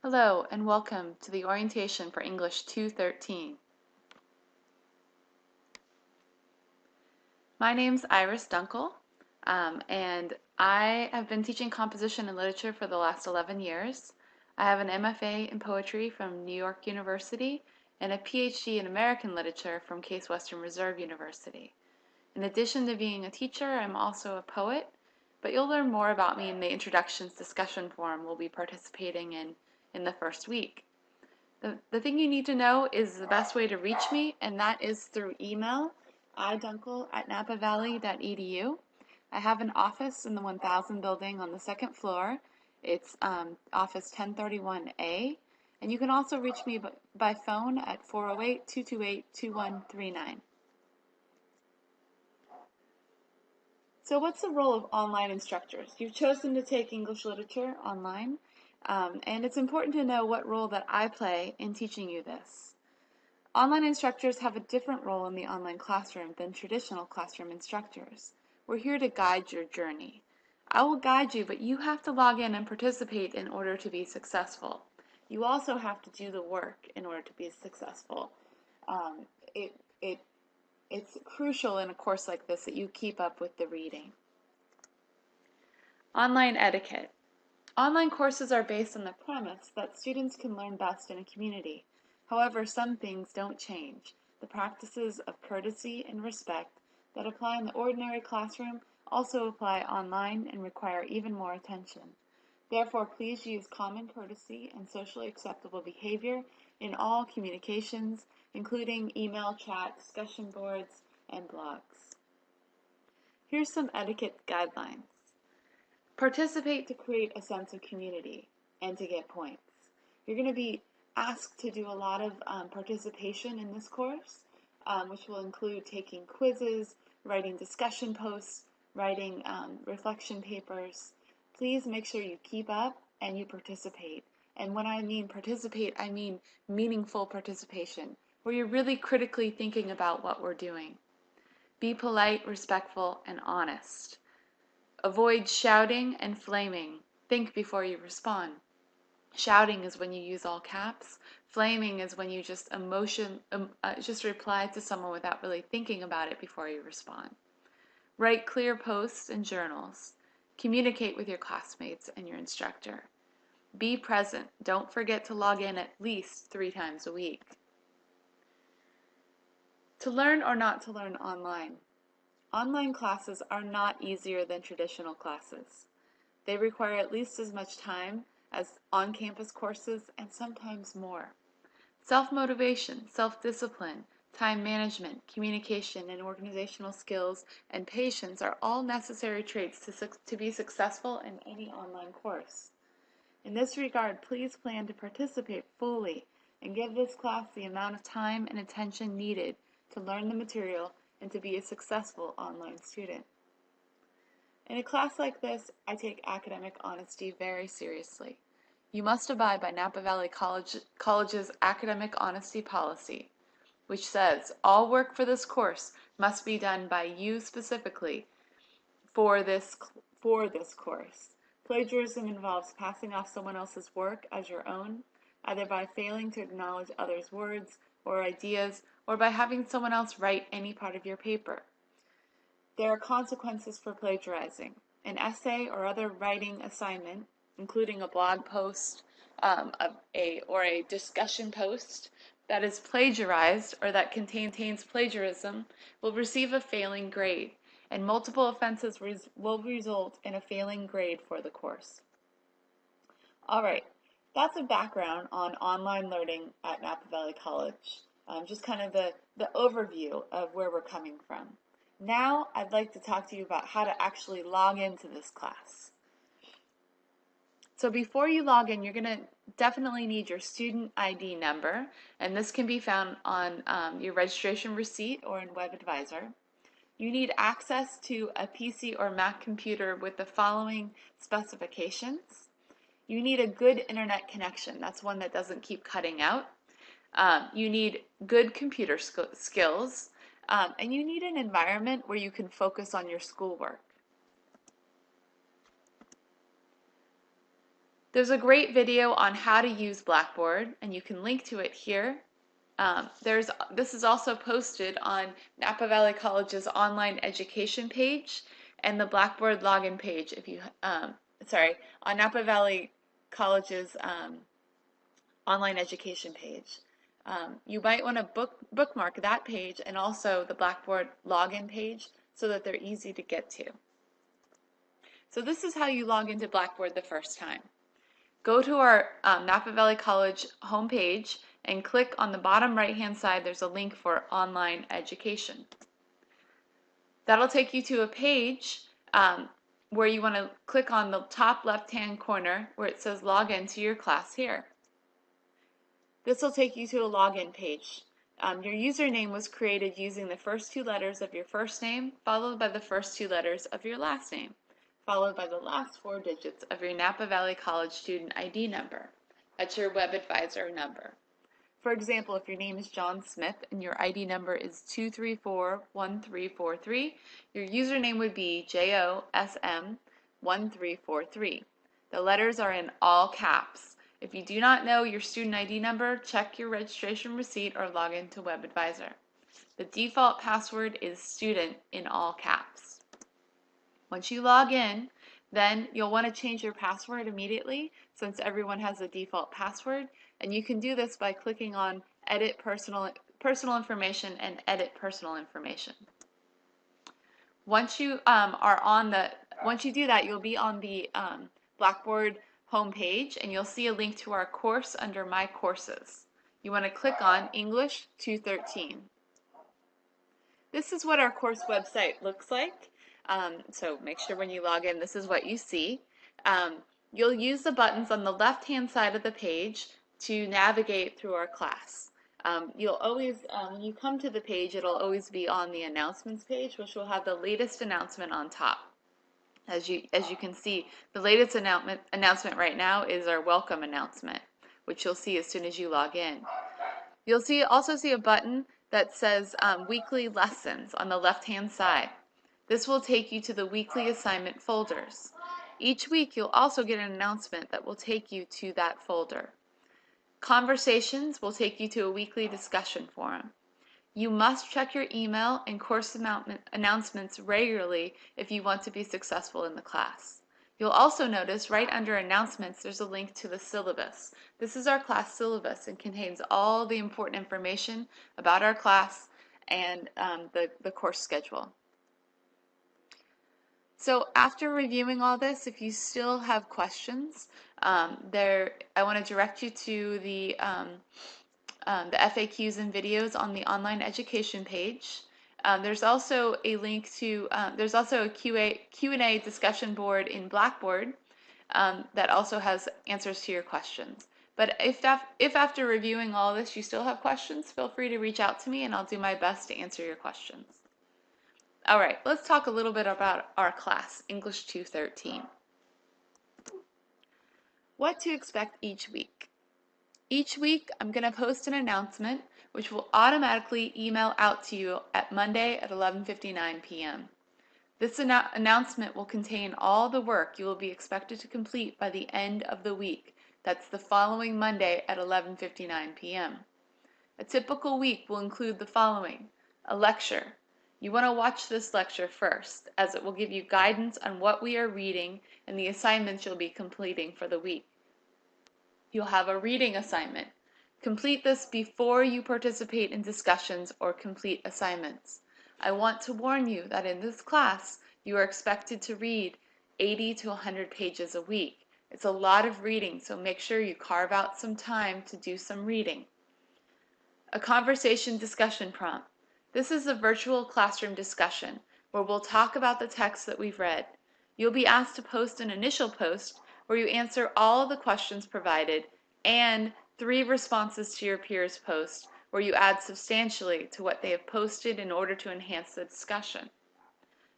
Hello and welcome to the orientation for English 213. My name's Iris Dunkel, and I have been teaching composition and literature for the last 11 years. I have an MFA in poetry from New York University and a PhD in American literature from Case Western Reserve University. In addition to being a teacher, I'm also a poet, but you'll learn more about me in the introductions discussion forum we'll be participating in the first week. The thing you need to know is the best way to reach me, and that is through email, idunkel@napavalley.edu. I have an office in the 1000 building on the second floor. It's office 1031A, and you can also reach me by phone at 408-228-2139. So what's the role of online instructors? You've chosen to take English literature online, and it's important to know what role that I play in teaching you this. Online instructors have a different role in the online classroom than traditional classroom instructors. We're here to guide your journey. I will guide you, but you have to log in and participate in order to be successful. You also have to do the work in order to be successful. It's crucial in a course like this that you keep up with the reading. Online etiquette. Online courses are based on the premise that students can learn best in a community. However, some things don't change. The practices of courtesy and respect that apply in the ordinary classroom also apply online and require even more attention. Therefore, please use common courtesy and socially acceptable behavior in all communications, including email, chat, discussion boards, and blogs. Here's some etiquette guidelines. Participate to create a sense of community and to get points. You're going to be asked to do a lot of participation in this course, which will include taking quizzes, writing discussion posts, writing reflection papers. Please make sure you keep up and you participate. And when I mean participate, I mean meaningful participation, where you're really critically thinking about what we're doing. Be polite, respectful, and honest. Avoid shouting and flaming. Think before you respond. Shouting is when you use all caps. Flaming is when you just reply to someone without really thinking about it before you respond. Write clear posts and journals. Communicate with your classmates and your instructor. Be present. Don't forget to log in at least 3 times a week. To learn or not to learn online. Online classes are not easier than traditional classes. They require at least as much time as on-campus courses and sometimes more. Self-motivation, self-discipline, time management, communication and organizational skills, and patience are all necessary traits to be successful in any online course. In this regard, please plan to participate fully and give this class the amount of time and attention needed to learn the material and to be a successful online student. In a class like this, I take academic honesty very seriously. You must abide by Napa Valley College's academic honesty policy, which says all work for this course must be done by you specifically for this course. Plagiarism involves passing off someone else's work as your own, either by failing to acknowledge others' words or ideas, or by having someone else write any part of your paper. There are consequences for plagiarizing. An essay or other writing assignment, including a blog post or a discussion post that is plagiarized or that contains plagiarism, will receive a failing grade, and multiple offenses will result in a failing grade for the course. All right, that's a background on online learning at Napa Valley College. Just kind of the overview of where we're coming from. Now I'd like to talk to you about how to actually log into this class. So before you log in, you're going to definitely need your student ID number, and this can be found on your registration receipt or in WebAdvisor. You need access to a PC or Mac computer with the following specifications. You need a good internet connection. That's one that doesn't keep cutting out. You need good computer skills, and you need an environment where you can focus on your schoolwork. There's a great video on how to use Blackboard, and you can link to it here. This is also posted on Napa Valley College's online education page and the Blackboard login page. On Napa Valley College's online education page. You might want to bookmark that page and also the Blackboard login page so that they're easy to get to. So this is how you log into Blackboard the first time. Go to our Napa Valley College homepage and click on the bottom right-hand side. There's a link for online education. That'll take you to a page where you want to click on the top left-hand corner where it says log into your class here. This will take you to a login page. Your username was created using the first 2 letters of your first name, followed by the first 2 letters of your last name, followed by the last 4 digits of your Napa Valley College student ID number. That's your web advisor number. For example, if your name is John Smith and your ID number is 2341343, your username would be JOSM1343. The letters are in all caps. If you do not know your student ID number, check your registration receipt or log into WebAdvisor. The default password is student in all caps. Once you log in, then you'll want to change your password immediately since everyone has a default password, and you can do this by clicking on Edit Personal Information and Edit Personal Information. Once you once you do that, you'll be on the Blackboard homepage and you'll see a link to our course under My Courses. You want to click on English 213. This is what our course website looks like. So make sure when you log in, this is what you see. You'll use the buttons on the left-hand side of the page to navigate through our class. You'll always, when you come to the page, it'll always be on the announcements page, which will have the latest announcement on top. As you can see, the latest announcement right now is our welcome announcement, which you'll see as soon as you log in. You'll also see a button that says weekly lessons on the left-hand side. This will take you to the weekly assignment folders. Each week you'll also get an announcement that will take you to that folder. Conversations will take you to a weekly discussion forum. You must check your email and course announcements regularly if you want to be successful in the class. You'll also notice right under announcements there's a link to the syllabus. This is our class syllabus and contains all the important information about our class and the course schedule. So after reviewing all this, if you still have questions, I want to direct you to the FAQs and videos on the online education page. There's also a link to, there's also a Q&A discussion board in Blackboard that also has answers to your questions. But if after reviewing all this you still have questions, feel free to reach out to me and I'll do my best to answer your questions. All right, let's talk a little bit about our class, English 213. What to expect each week. Each week, I'm going to post an announcement which will automatically email out to you at Monday at 11:59 p.m. This announcement will contain all the work you will be expected to complete by the end of the week. That's the following Monday at 11:59 p.m. A typical week will include the following: a lecture. You want to watch this lecture first, as it will give you guidance on what we are reading and the assignments you'll be completing for the week. You'll have a reading assignment. Complete this before you participate in discussions or complete assignments. I want to warn you that in this class, you are expected to read 80 to 100 pages a week. It's a lot of reading, so make sure you carve out some time to do some reading. A conversation discussion prompt. This is a virtual classroom discussion where we'll talk about the text that we've read. You'll be asked to post an initial post where you answer all of the questions provided and 3 responses to your peers' post where you add substantially to what they have posted in order to enhance the discussion.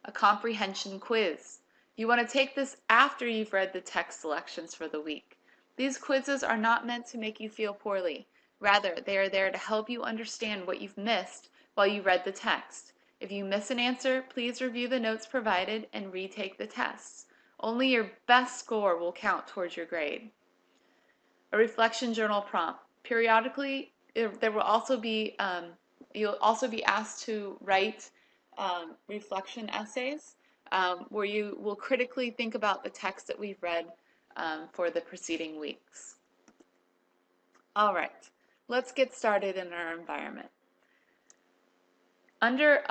A comprehension quiz. You want to take this after you've read the text selections for the week. These quizzes are not meant to make you feel poorly. Rather, they are there to help you understand what you've missed while you read the text. If you miss an answer, please review the notes provided and retake the tests. Only your best score will count towards your grade. a reflection journal prompt. Periodically, there will also be you'll also be asked to write reflection essays where you will critically think about the text that we've read for the preceding weeks. All right, let's get started in our environment. Under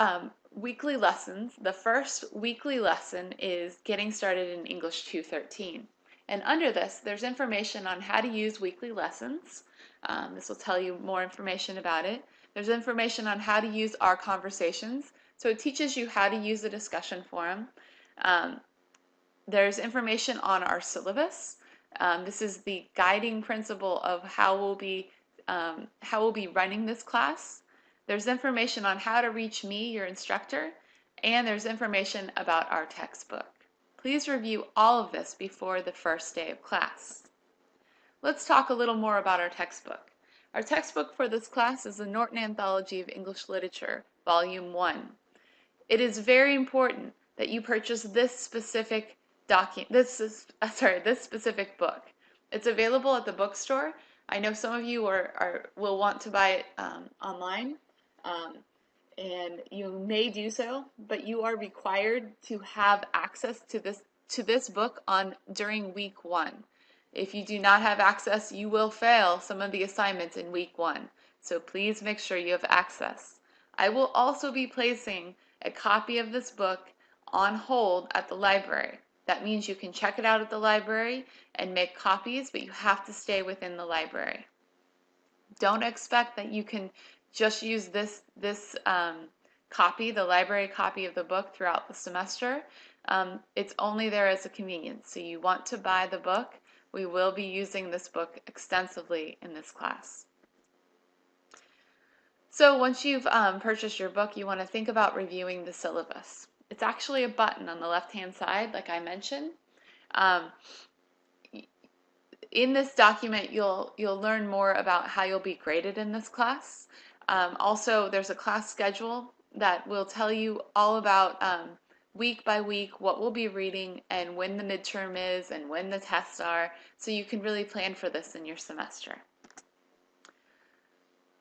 weekly lessons, the first weekly lesson is Getting Started in English 213. And under this, there's information on how to use weekly lessons. This will tell you more information about it. There's information on how to use our conversations. So it teaches you how to use the discussion forum. There's information on our syllabus. This is the guiding principle of how we'll be running this class. There's information on how to reach me, your instructor, and there's information about our textbook. Please review all of this before the first day of class. Let's talk a little more about our textbook. Our textbook for this class is the Norton Anthology of English Literature, Volume 1. It is very important that you purchase this specific this specific book. It's available at the bookstore. I know some of you will want to buy it online, and you may do so, but you are required to have access to this book during week 1. If you do not have access, you will fail some of the assignments in week 1. So please make sure you have access. I will also be placing a copy of this book on hold at the library. That means you can check it out at the library and make copies, but you have to stay within the library. Don't expect that you can just use this copy, the library copy of the book, throughout the semester. It's only there as a convenience. So you want to buy the book. We will be using this book extensively in this class. So once you've purchased your book, you want to think about reviewing the syllabus. It's actually a button on the left-hand side, like I mentioned. In this document, you'll learn more about how you'll be graded in this class. Also, there's a class schedule that will tell you all about week by week what we'll be reading and when the midterm is and when the tests are, so you can really plan for this in your semester.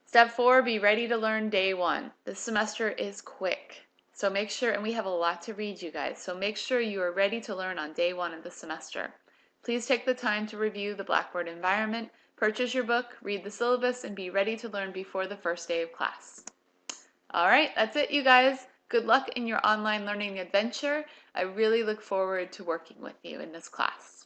Step 4, be ready to learn day 1. This semester is quick. So make sure, and we have a lot to read, you guys, so make sure you are ready to learn on day 1 of the semester. Please take the time to review the Blackboard environment, purchase your book, read the syllabus, and be ready to learn before the first day of class. All right, that's it, you guys. Good luck in your online learning adventure. I really look forward to working with you in this class.